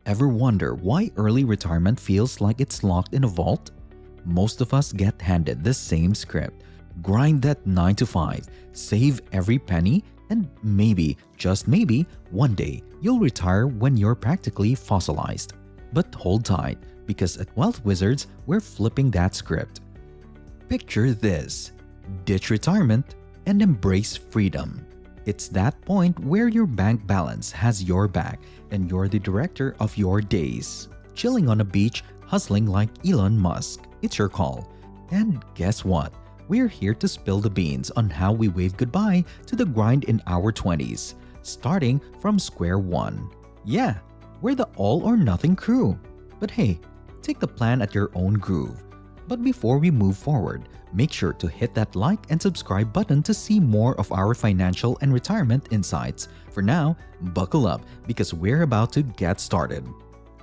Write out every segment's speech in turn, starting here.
Ever wonder why early retirement feels like it's locked in a vault? Most of us get handed the same script. Grind that 9 to 5, save every penny, and maybe, just maybe, one day you'll retire when you're practically fossilized. But hold tight, because at Wealth Wizards, we're flipping that script. Picture this: ditch retirement and embrace freedom. It's that point where your bank balance has your back and you're the director of your days. Chilling on a beach, hustling like Elon Musk. It's your call. And guess what? We're here to spill the beans on how we wave goodbye to the grind in our 20s, starting from square one. Yeah, we're the all or nothing crew. But hey, take the plan at your own groove. But before we move forward, make sure to hit that like and subscribe button to see more of our financial and retirement insights. For now, buckle up because we're about to get started.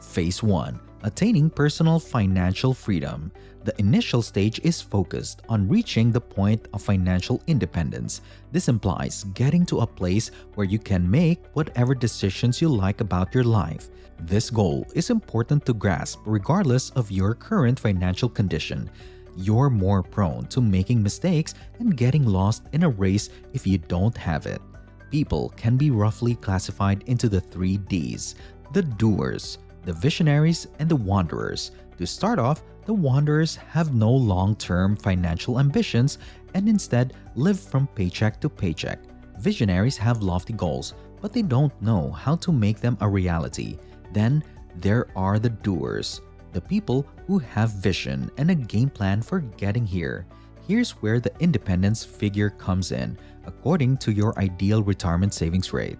Phase 1. Attaining personal financial freedom. The initial stage is focused on reaching the point of financial independence. This implies getting to a place where you can make whatever decisions you like about your life. This goal is important to grasp regardless of your current financial condition. You're more prone to making mistakes and getting lost in a race if you don't have it. People can be roughly classified into the 3 Ds: the doers, the visionaries, and the wanderers. To start off, the wanderers have no long-term financial ambitions and instead live from paycheck to paycheck. Visionaries have lofty goals, but they don't know how to make them a reality. Then, there are the doers, the people who have vision and a game plan for getting here. Here's where the independence figure comes in, according to your ideal retirement savings rate.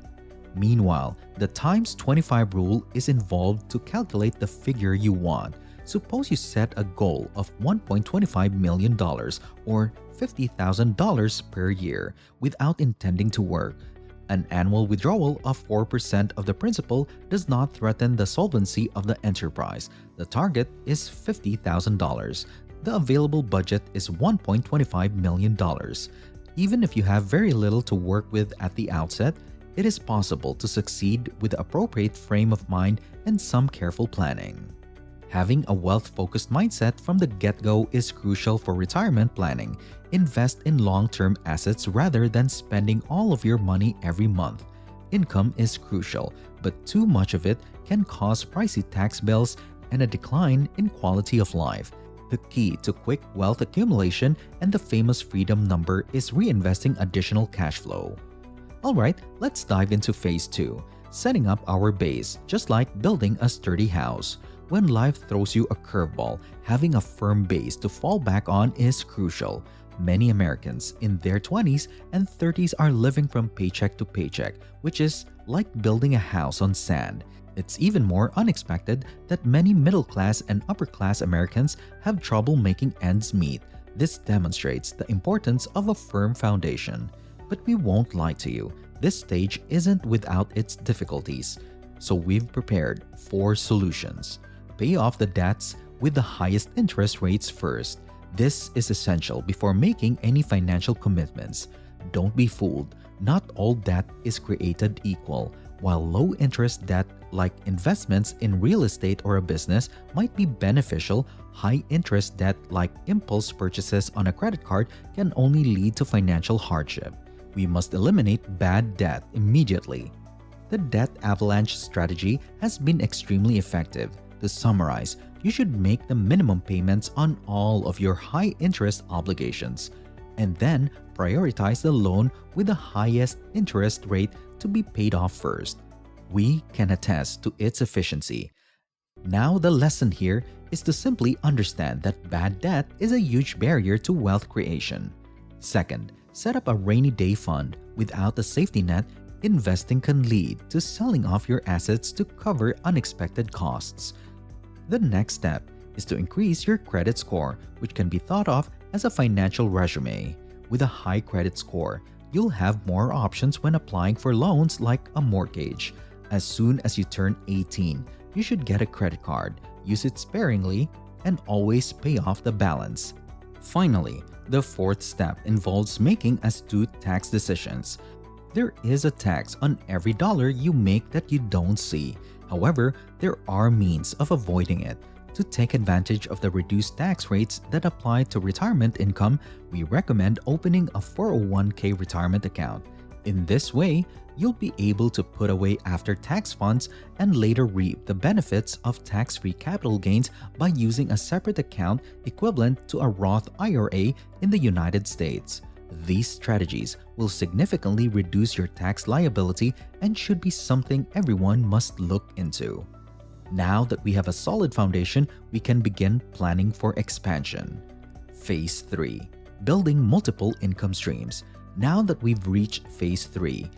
Meanwhile, the times 25 rule is involved to calculate the figure you want. Suppose you set a goal of $1.25 million or $50,000 per year without intending to work. An annual withdrawal of 4% of the principal does not threaten the solvency of the enterprise. The target is $50,000. The available budget is $1.25 million. Even if you have very little to work with at the outset, it is possible to succeed with the appropriate frame of mind and some careful planning. Having a wealth-focused mindset from the get-go is crucial for retirement planning. Invest in long-term assets rather than spending all of your money every month. Income is crucial, but too much of it can cause pricey tax bills and a decline in quality of life. The key to quick wealth accumulation and the famous freedom number is reinvesting additional cash flow. Alright, let's dive into phase 2, setting up our base, just like building a sturdy house. When life throws you a curveball, having a firm base to fall back on is crucial. Many Americans in their 20s and 30s are living from paycheck to paycheck, which is like building a house on sand. It's even more unexpected that many middle-class and upper-class Americans have trouble making ends meet. This demonstrates the importance of a firm foundation. But we won't lie to you, this stage isn't without its difficulties. So we've prepared 4 solutions. Pay off the debts with the highest interest rates first. This is essential before making any financial commitments. Don't be fooled. Not all debt is created equal. While low-interest debt like investments in real estate or a business might be beneficial, high-interest debt like impulse purchases on a credit card can only lead to financial hardship. We must eliminate bad debt immediately. The debt avalanche strategy has been extremely effective. To summarize, you should make the minimum payments on all of your high-interest obligations, and then prioritize the loan with the highest interest rate to be paid off first. We can attest to its efficiency. Now the lesson here is to simply understand that bad debt is a huge barrier to wealth creation. Second, set up a rainy day fund. Without a safety net, investing can lead to selling off your assets to cover unexpected costs. The next step is to increase your credit score, which can be thought of as a financial resume. With a high credit score, you'll have more options when applying for loans like a mortgage. As soon as you turn 18, you should get a credit card, use it sparingly, and always pay off the balance. Finally, the 4th step involves making astute tax decisions. There is a tax on every dollar you make that you don't see. However, there are means of avoiding it. To take advantage of the reduced tax rates that apply to retirement income, we recommend opening a 401k retirement account. In this way, you'll be able to put away after-tax funds and later reap the benefits of tax-free capital gains by using a separate account equivalent to a Roth IRA in the United States. These strategies will significantly reduce your tax liability and should be something everyone must look into. Now that we have a solid foundation, we can begin planning for expansion. Phase 3. Building multiple income streams. Now that we've reached Phase 3,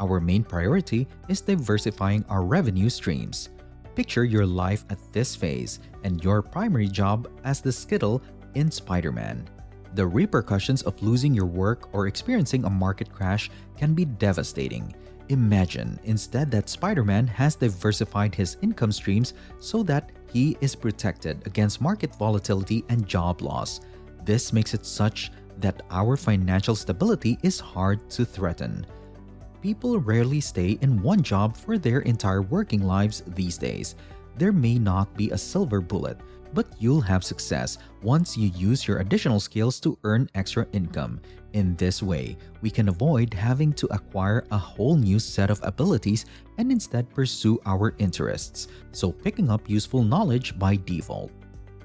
our main priority is diversifying our revenue streams. Picture your life at this phase and your primary job as the Skittle in Spider-Man. The repercussions of losing your work or experiencing a market crash can be devastating. Imagine instead that Spider-Man has diversified his income streams so that he is protected against market volatility and job loss. This makes it such that our financial stability is hard to threaten. People rarely stay in one job for their entire working lives these days. There may not be a silver bullet, but you'll have success once you use your additional skills to earn extra income. In this way, we can avoid having to acquire a whole new set of abilities and instead pursue our interests, so picking up useful knowledge by default.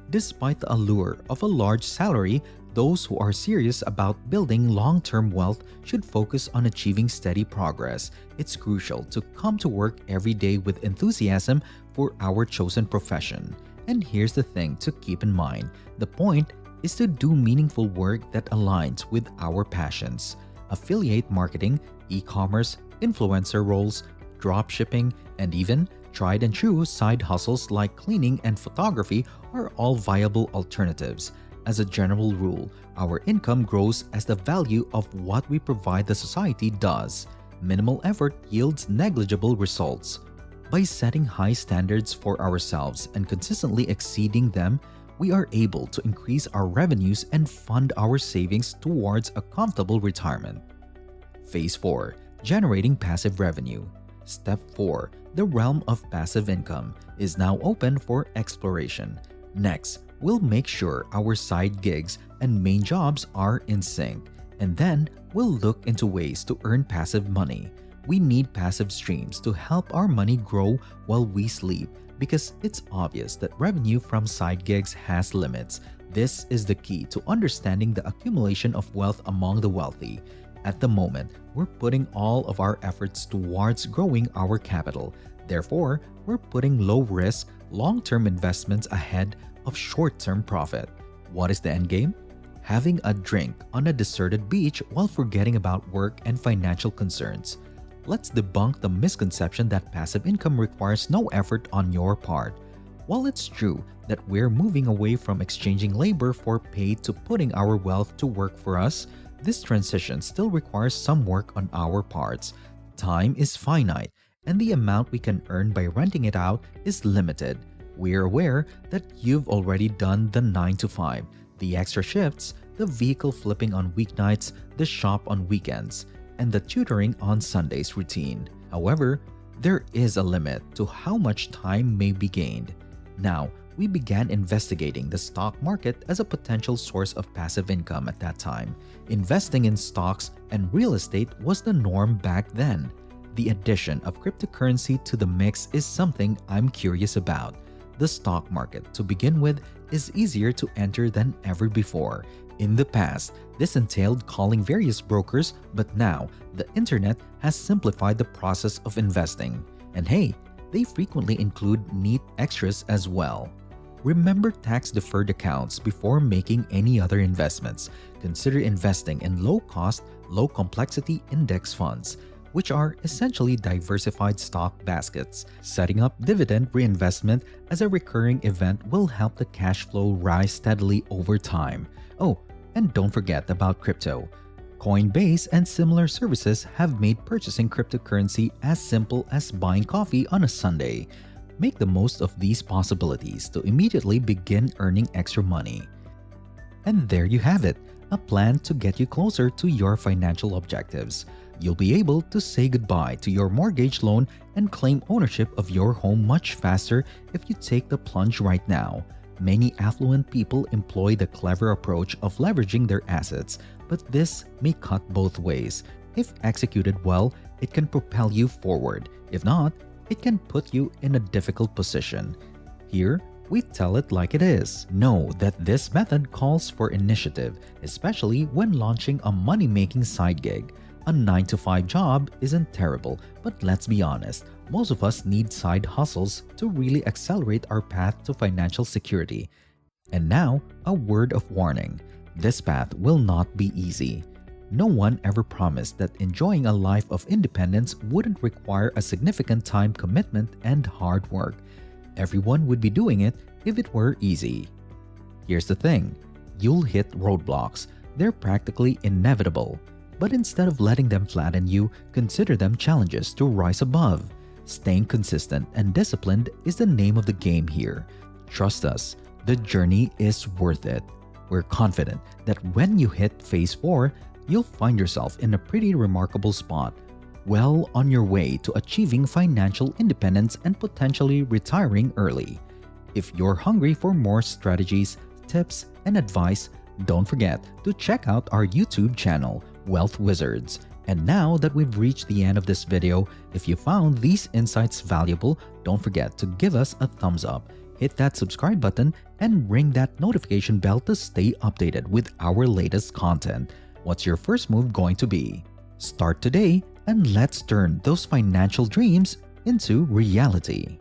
Despite the allure of a large salary, those who are serious about building long-term wealth should focus on achieving steady progress. It's crucial to come to work every day with enthusiasm for our chosen profession. And here's the thing to keep in mind. The point is to do meaningful work that aligns with our passions. Affiliate marketing, e-commerce, influencer roles, dropshipping, and even tried and true side hustles like cleaning and photography are all viable alternatives. As a general rule, our income grows as the value of what we provide the society does. Minimal effort yields negligible results. By setting high standards for ourselves and consistently exceeding them, we are able to increase our revenues and fund our savings towards a comfortable retirement. Phase 4. Generating passive revenue. Step 4. The realm of passive income is now open for exploration. Next, we'll make sure our side gigs and main jobs are in sync, and then we'll look into ways to earn passive money. We need passive streams to help our money grow while we sleep because it's obvious that revenue from side gigs has limits. This is the key to understanding the accumulation of wealth among the wealthy. At the moment, we're putting all of our efforts towards growing our capital. Therefore, we're putting low-risk, long-term investments ahead of short-term profit. What is the end game? Having a drink on a deserted beach while forgetting about work and financial concerns. Let's debunk the misconception that passive income requires no effort on your part. While it's true that we're moving away from exchanging labor for pay to putting our wealth to work for us, this transition still requires some work on our parts. Time is finite, and the amount we can earn by renting it out is limited. We're aware that you've already done the 9 to 5, the extra shifts, the vehicle flipping on weeknights, the shop on weekends, and the tutoring on Sundays routine. However, there is a limit to how much time may be gained. Now, we began investigating the stock market as a potential source of passive income at that time. Investing in stocks and real estate was the norm back then. The addition of cryptocurrency to the mix is something I'm curious about. The stock market, to begin with, is easier to enter than ever before. In the past, this entailed calling various brokers, but now the internet has simplified the process of investing. And hey, they frequently include neat extras as well. Remember tax-deferred accounts before making any other investments. Consider investing in low-cost, low-complexity index funds, which are essentially diversified stock baskets. Setting up dividend reinvestment as a recurring event will help the cash flow rise steadily over time. Oh, and don't forget about crypto. Coinbase and similar services have made purchasing cryptocurrency as simple as buying coffee on a Sunday. Make the most of these possibilities to immediately begin earning extra money. And there you have it, a plan to get you closer to your financial objectives. You'll be able to say goodbye to your mortgage loan and claim ownership of your home much faster if you take the plunge right now. Many affluent people employ the clever approach of leveraging their assets, but this may cut both ways. If executed well, it can propel you forward. If not, it can put you in a difficult position. Here, we tell it like it is. Know that this method calls for initiative, especially when launching a money-making side gig. A 9-to-5 job isn't terrible, but let's be honest, most of us need side hustles to really accelerate our path to financial security. And now, a word of warning. This path will not be easy. No one ever promised that enjoying a life of independence wouldn't require a significant time commitment and hard work. Everyone would be doing it if it were easy. Here's the thing, you'll hit roadblocks. They're practically inevitable. But instead of letting them flatten you, consider them challenges to rise above. Staying consistent and disciplined is the name of the game here. Trust us, the journey is worth it. We're confident that when you hit phase 4, you'll find yourself in a pretty remarkable spot, well on your way to achieving financial independence and potentially retiring early. If you're hungry for more strategies, tips, and advice, don't forget to check out our YouTube channel, Wealth Wizards. And now that we've reached the end of this video, if you found these insights valuable, don't forget to give us a thumbs up, hit that subscribe button, and ring that notification bell to stay updated with our latest content. What's your first move going to be? Start today and let's turn those financial dreams into reality.